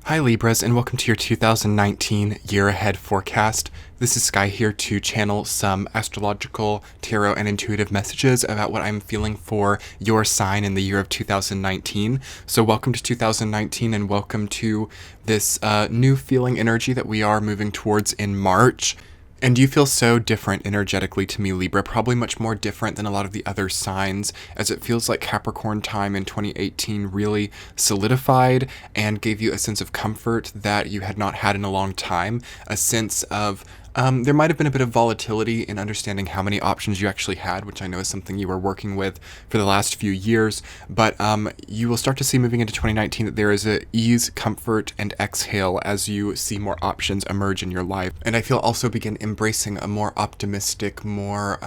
Hi Libras, and welcome to your 2019 year ahead forecast. This is Sky here to channel some astrological, tarot, and intuitive messages about what I'm feeling for your sign in the year of 2019. So welcome to 2019 and welcome to this new feeling energy that we are moving towards in March. And you feel so different energetically to me, Libra, probably much more different than a lot of the other signs, as it feels like Capricorn time in 2018 really solidified and gave you a sense of comfort that you had not had in a long time, a sense of there might have been a bit of volatility in understanding how many options you actually had, which I know is something you were working with for the last few years, but you will start to see moving into 2019 that there is a ease, comfort, and exhale as you see more options emerge in your life. And I feel also begin embracing a more optimistic, more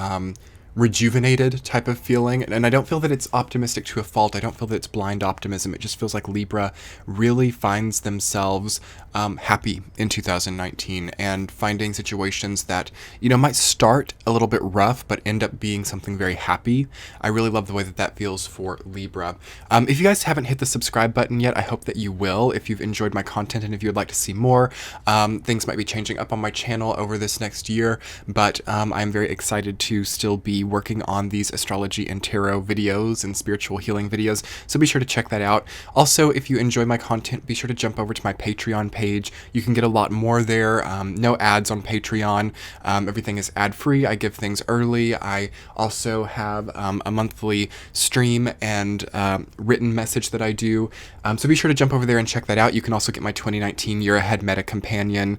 rejuvenated type of feeling. And I don't feel that it's optimistic to a fault. I don't feel that it's blind optimism. It just feels like Libra really finds themselves happy in 2019 and finding situations that, might start a little bit rough, but end up being something very happy. I really love the way that that feels for Libra. If you guys haven't hit the subscribe button yet, I hope that you will. If you've enjoyed my content and if you would like to see more, things might be changing up on my channel over this next year, but I'm very excited to still be working on these astrology and tarot videos and spiritual healing videos, so be sure to check that out. Also, if you enjoy my content, be sure to jump over to my Patreon page. You can get a lot more there. No ads on Patreon. Everything is ad-free. I give things early. I also have a monthly stream and written message that I do. So be sure to jump over there and check that out. You can also get my 2019 Year Ahead Meta Companion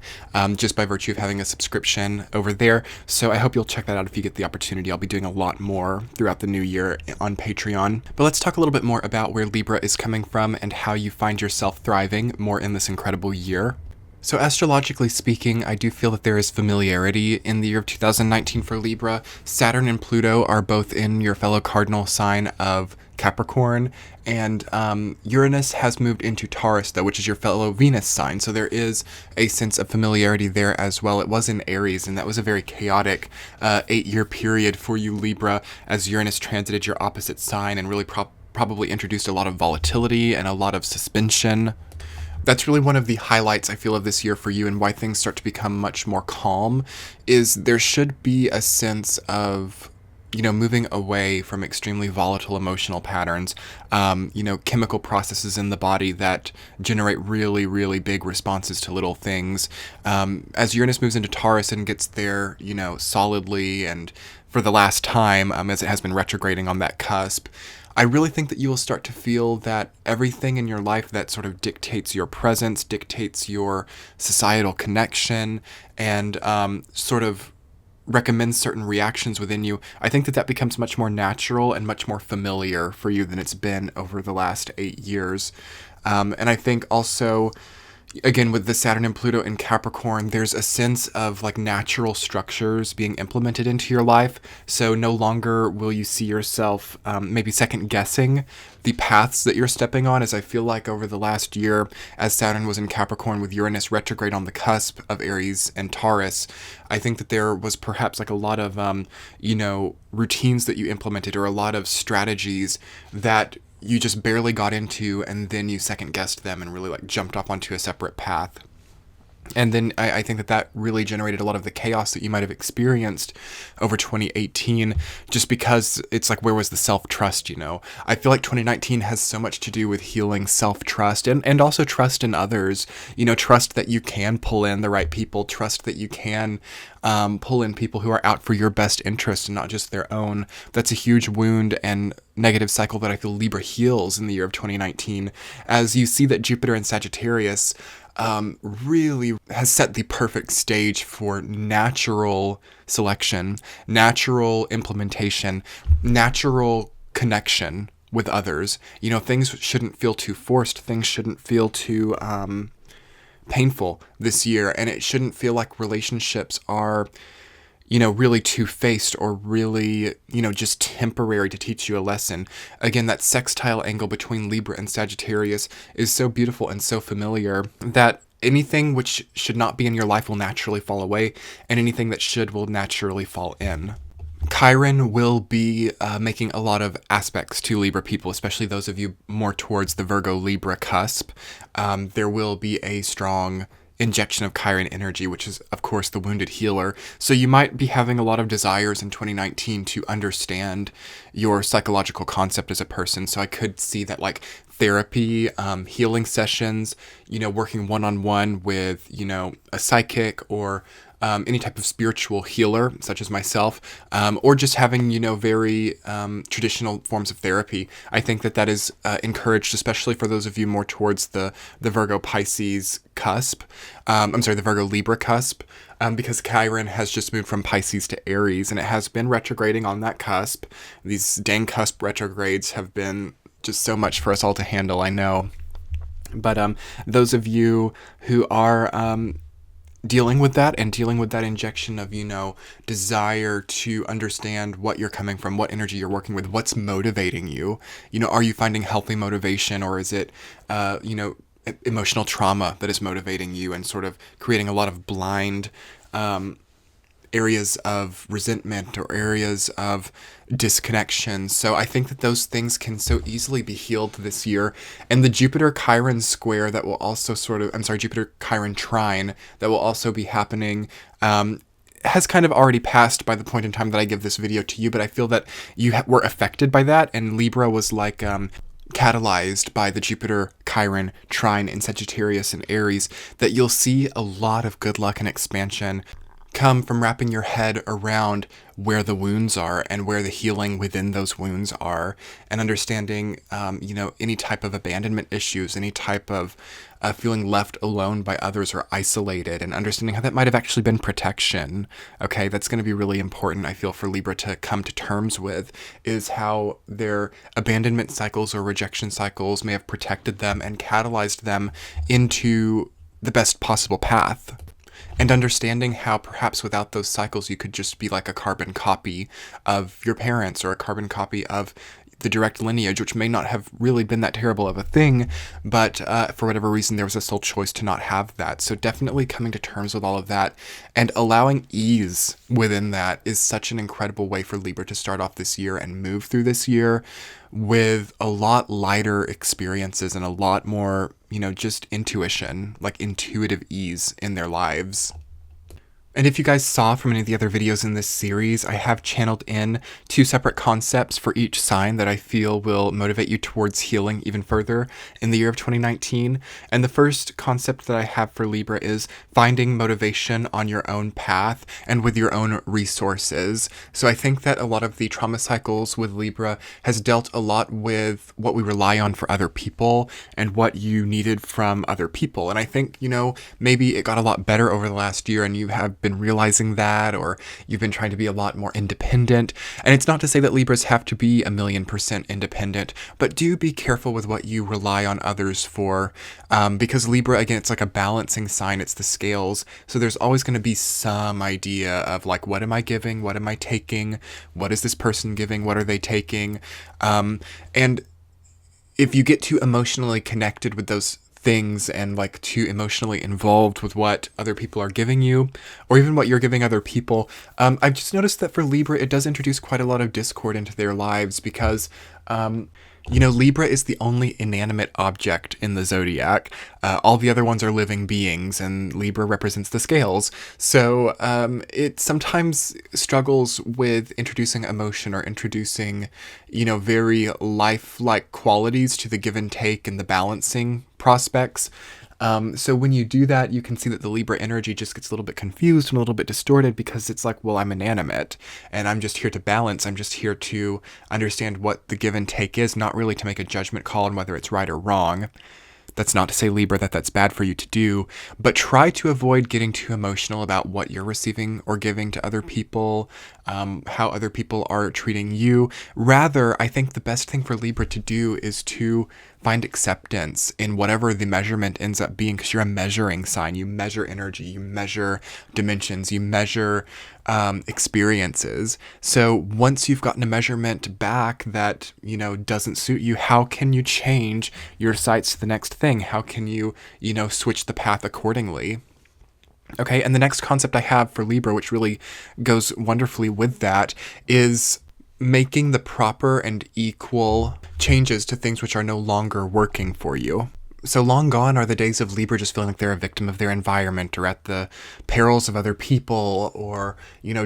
just by virtue of having a subscription over there. So I hope you'll check that out if you get the opportunity. I'll be doing a lot more throughout the new year on Patreon. But let's talk a little bit more about where Libra is coming from and how you find yourself thriving more in this incredible year. So astrologically speaking, I do feel that there is familiarity in the year of 2019 for Libra. Saturn and Pluto are both in your fellow cardinal sign of Capricorn, and Uranus has moved into Taurus, though, which is your fellow Venus sign. So there is a sense of familiarity there as well. It was in Aries, and that was a very chaotic 8-year period for you, Libra, as Uranus transited your opposite sign and really probably introduced a lot of volatility and a lot of suspension. That's really one of the highlights I feel of this year for you, and why things start to become much more calm is there should be a sense of moving away from extremely volatile emotional patterns, chemical processes in the body that generate really, really big responses to little things. As Uranus moves into Taurus and gets there, solidly and for the last time, as it has been retrograding on that cusp, I really think that you will start to feel that everything in your life that sort of dictates your presence, dictates your societal connection, and sort of recommends certain reactions within you, I think that that becomes much more natural and much more familiar for you than it's been over the last 8 years. And I think also, again, with the Saturn and Pluto in Capricorn, there's a sense of like natural structures being implemented into your life. So no longer will you see yourself maybe second guessing the paths that you're stepping on, as I feel like over the last year, as Saturn was in Capricorn with Uranus retrograde on the cusp of Aries and Taurus, I think that there was perhaps like a lot of, routines that you implemented, or a lot of strategies that you just barely got into, and then you second guessed them and really like jumped off onto a separate path. And then I think that that really generated a lot of the chaos that you might have experienced over 2018, just because it's like, where was the self-trust, I feel like 2019 has so much to do with healing self-trust and also trust in others, trust that you can pull in the right people, trust that you can pull in people who are out for your best interest and not just their own. That's a huge wound and negative cycle that I feel Libra heals in the year of 2019, as you see that Jupiter in Sagittarius really has set the perfect stage for natural selection, natural implementation, natural connection with others. Things shouldn't feel too forced. Things shouldn't feel too painful this year, and it shouldn't feel like relationships are really two-faced or really, just temporary to teach you a lesson. Again, that sextile angle between Libra and Sagittarius is so beautiful and so familiar that anything which should not be in your life will naturally fall away, and anything that should will naturally fall in. Chiron will be making a lot of aspects to Libra people, especially those of you more towards the Virgo-Libra cusp. There will be a strong injection of Chiron energy, which is, of course, the wounded healer. So you might be having a lot of desires in 2019 to understand your psychological concept as a person. So I could see that, like, therapy, healing sessions, working one-on-one with, a psychic or any type of spiritual healer, such as myself, or just having, very traditional forms of therapy. I think that is encouraged, especially for those of you more towards the Virgo Pisces cusp. The Virgo Libra cusp, because Chiron has just moved from Pisces to Aries, and it has been retrograding on that cusp. These dang cusp retrogrades have been just so much for us all to handle, I know. But those of you who are dealing with that injection of, desire to understand what you're coming from, what energy you're working with, what's motivating you. Are you finding healthy motivation, or is it, emotional trauma that is motivating you and sort of creating a lot of blind areas of resentment or areas of disconnection? So I think that those things can so easily be healed this year. And the Jupiter-Chiron square that will also Jupiter-Chiron trine that will also be happening has kind of already passed by the point in time that I give this video to you, but I feel that you were affected by that, and Libra was like catalyzed by the Jupiter-Chiron trine in Sagittarius and Aries, that you'll see a lot of good luck and expansion come from wrapping your head around where the wounds are and where the healing within those wounds are, and understanding, any type of abandonment issues, any type of feeling left alone by others or isolated, and understanding how that might have actually been protection. Okay, that's going to be really important, I feel, for Libra to come to terms with, is how their abandonment cycles or rejection cycles may have protected them and catalyzed them into the best possible path. And understanding how perhaps without those cycles you could just be like a carbon copy of your parents, or a carbon copy of the direct lineage, which may not have really been that terrible of a thing, but for whatever reason there was a sole choice to not have that. So definitely coming to terms with all of that and allowing ease within that is such an incredible way for Libra to start off this year and move through this year with a lot lighter experiences and a lot more, just intuition, like intuitive ease in their lives. And if you guys saw from any of the other videos in this series, I have channeled in 2 separate concepts for each sign that I feel will motivate you towards healing even further in the year of 2019. And the first concept that I have for Libra is finding motivation on your own path and with your own resources. So I think that a lot of the trauma cycles with Libra has dealt a lot with what we rely on for other people and what you needed from other people. And I think, maybe it got a lot better over the last year and you have been realizing that, or you've been trying to be a lot more independent. And it's not to say that Libras have to be 1,000,000% independent, but do be careful with what you rely on others for, because Libra, again, it's like a balancing sign, it's the scales. So there's always going to be some idea of like, what am I giving? What am I taking? What is this person giving? What are they taking? And if you get too emotionally connected with those things and like too emotionally involved with what other people are giving you, or even what you're giving other people, I've just noticed that for Libra, it does introduce quite a lot of discord into their lives because, Libra is the only inanimate object in the zodiac. All the other ones are living beings, and Libra represents the scales. So it sometimes struggles with introducing emotion or introducing, very lifelike qualities to the give and take and the balancing prospects. So when you do that, you can see that the Libra energy just gets a little bit confused and a little bit distorted because it's like, well, I'm inanimate and I'm just here to balance. I'm just here to understand what the give and take is, not really to make a judgment call on whether it's right or wrong. That's not to say, Libra, that that's bad for you to do, but try to avoid getting too emotional about what you're receiving or giving to other people, how other people are treating you. Rather, I think the best thing for Libra to do is to find acceptance in whatever the measurement ends up being, because you're a measuring sign. You measure energy, you measure dimensions, you measure experiences. So once you've gotten a measurement back that, doesn't suit you, how can you change your sights to the next thing? How can you, switch the path accordingly? Okay, and the next concept I have for Libra, which really goes wonderfully with that, is making the proper and equal changes to things which are no longer working for you. So long gone are the days of Libra just feeling like they're a victim of their environment or at the perils of other people or,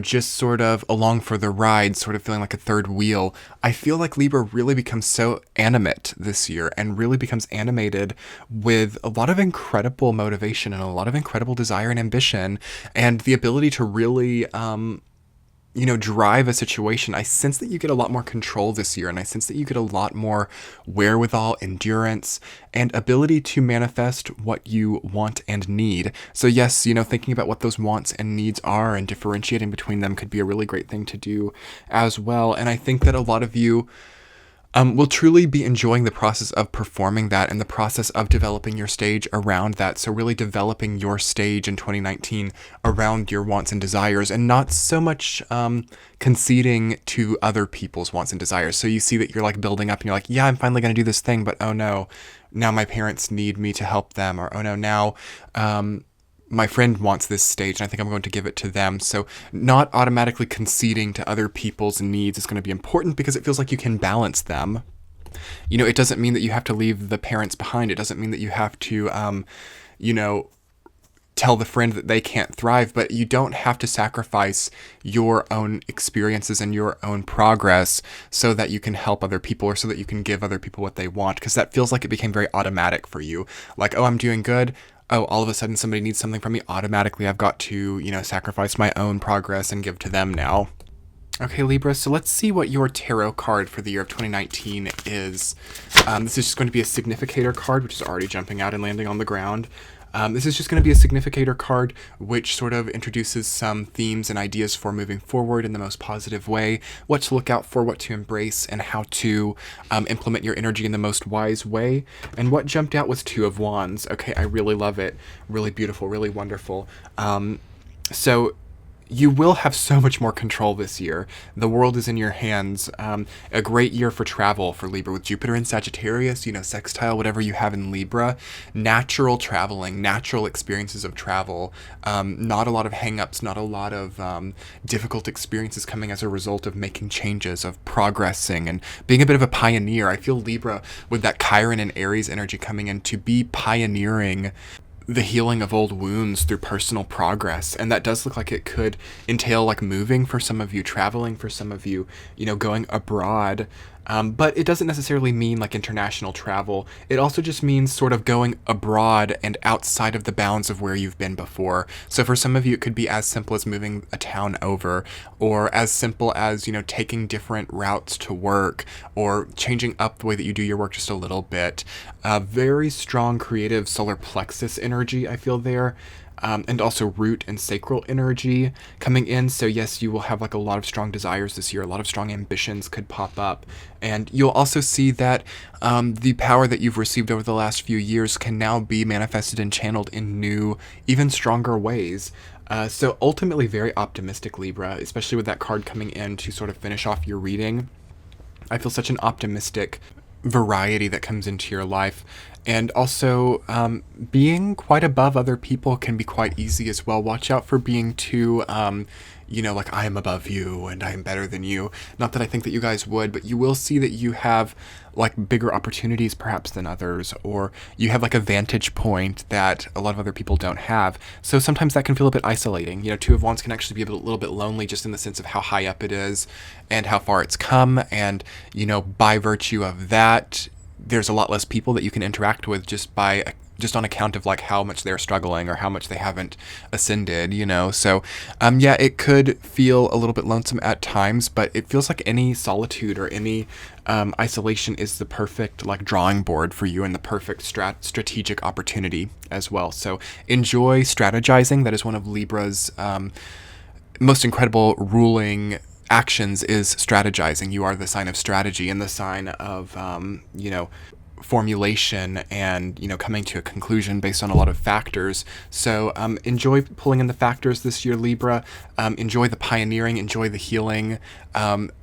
just sort of along for the ride, sort of feeling like a third wheel. I feel like Libra really becomes so animate this year and really becomes animated with a lot of incredible motivation and a lot of incredible desire and ambition and the ability to really, drive a situation. I sense that you get a lot more control this year, and I sense that you get a lot more wherewithal, endurance, and ability to manifest what you want and need. So yes, thinking about what those wants and needs are and differentiating between them could be a really great thing to do as well. And I think that a lot of you will truly be enjoying the process of performing that and the process of developing your stage around that. So really developing your stage in 2019 around your wants and desires and not so much conceding to other people's wants and desires. So you see that you're like building up and you're like, yeah, I'm finally going to do this thing, but oh no, now my parents need me to help them, or oh no, now my friend wants this stage and I think I'm going to give it to them. So not automatically conceding to other people's needs is going to be important because it feels like you can balance them. It doesn't mean that you have to leave the parents behind. It doesn't mean that you have to, tell the friend that they can't thrive, but you don't have to sacrifice your own experiences and your own progress so that you can help other people or so that you can give other people what they want, because that feels like it became very automatic for you. Like, oh, I'm doing good. Oh, all of a sudden somebody needs something from me. Automatically, I've got to, sacrifice my own progress and give to them now. Okay, Libra, so let's see what your tarot card for the year of 2019 is. This is just going to be a significator card, which is already jumping out and landing on the ground. This is just going to be a significator card, which sort of introduces some themes and ideas for moving forward in the most positive way, what to look out for, what to embrace, and how to implement your energy in the most wise way. And what jumped out was Two of Wands. Okay, I really love it. Really beautiful, really wonderful. So you will have so much more control this year. The world is in your hands. A great year for travel for Libra with Jupiter in Sagittarius, sextile, whatever you have in Libra. Natural traveling, natural experiences of travel. Not a lot of hang-ups, not a lot of difficult experiences coming as a result of making changes, of progressing, and being a bit of a pioneer. I feel Libra with that Chiron and Aries energy coming in to be pioneering the healing of old wounds through personal progress. And that does look like it could entail like moving for some of you, traveling for some of you, going abroad. But it doesn't necessarily mean like international travel. It also just means sort of going abroad and outside of the bounds of where you've been before. So for some of you, it could be as simple as moving a town over, or as simple as, taking different routes to work, or changing up the way that you do your work just a little bit. Very strong creative solar plexus energy, I feel there. And also root and sacral energy coming in. So yes, you will have like a lot of strong desires this year. A lot of strong ambitions could pop up. And you'll also see that the power that you've received over the last few years can now be manifested and channeled in new, even stronger ways. So ultimately very optimistic, Libra, especially with that card coming in to sort of finish off your reading. I feel such an optimistic variety that comes into your life. And also, being quite above other people can be quite easy as well. Watch out for being too, like I am above you and I am better than you. Not that I think that you guys would, but you will see that you have like bigger opportunities perhaps than others, or you have like a vantage point that a lot of other people don't have. So sometimes that can feel a bit isolating. Two of Wands can actually be a little bit lonely just in the sense of how high up it is and how far it's come. And, by virtue of that, there's a lot less people that you can interact with just on account of like how much they're struggling or how much they haven't ascended, So, it could feel a little bit lonesome at times, but it feels like any solitude or any isolation is the perfect like drawing board for you and the perfect strategic opportunity as well. So enjoy strategizing. That is one of Libra's most incredible ruling actions is strategizing. You are the sign of strategy and the sign of, formulation and, coming to a conclusion based on a lot of factors. So enjoy pulling in the factors this year, Libra. Enjoy the pioneering, enjoy the healing.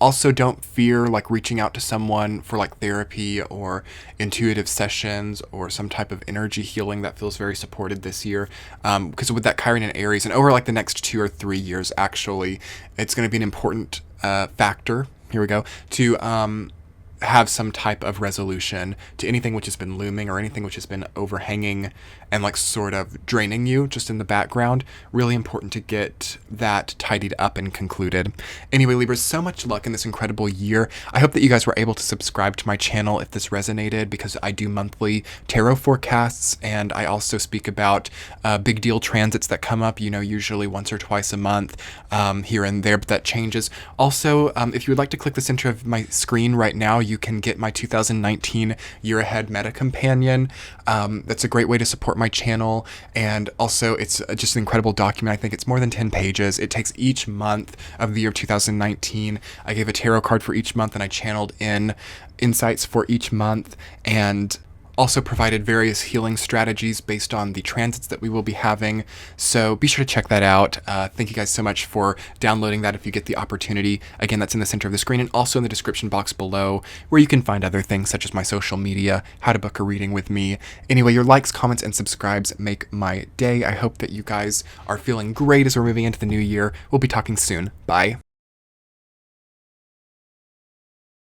Also, don't fear reaching out to someone for therapy or intuitive sessions or some type of energy healing that feels very supported this year. Because with that Chiron and Aries, and over the next 2 or 3 years, actually, it's going to be an important factor. Here we go. To have some type of resolution to anything which has been looming or anything which has been overhanging and sort of draining you just in the background. Really important to get that tidied up and concluded. Anyway, Libras, so much luck in this incredible year. I hope that you guys were able to subscribe to my channel if this resonated, because I do monthly tarot forecasts, and I also speak about big deal transits that come up, usually once or twice a month, here and there, but that changes. Also, if you would like to click the center of my screen right now, you can get my 2019 Year Ahead Meta Companion. That's a great way to support my channel, and also it's just an incredible document. I think it's more than 10 pages. It takes each month of the year 2019. I gave a tarot card for each month, and I channeled in insights for each month, and also provided various healing strategies based on the transits that we will be having. So be sure to check that out. Thank you guys so much for downloading that if you get the opportunity. Again, that's in the center of the screen and also in the description box below, where you can find other things such as my social media, how to book a reading with me. Anyway, your likes, comments, and subscribes make my day. I hope that you guys are feeling great as we're moving into the new year. We'll be talking soon. Bye.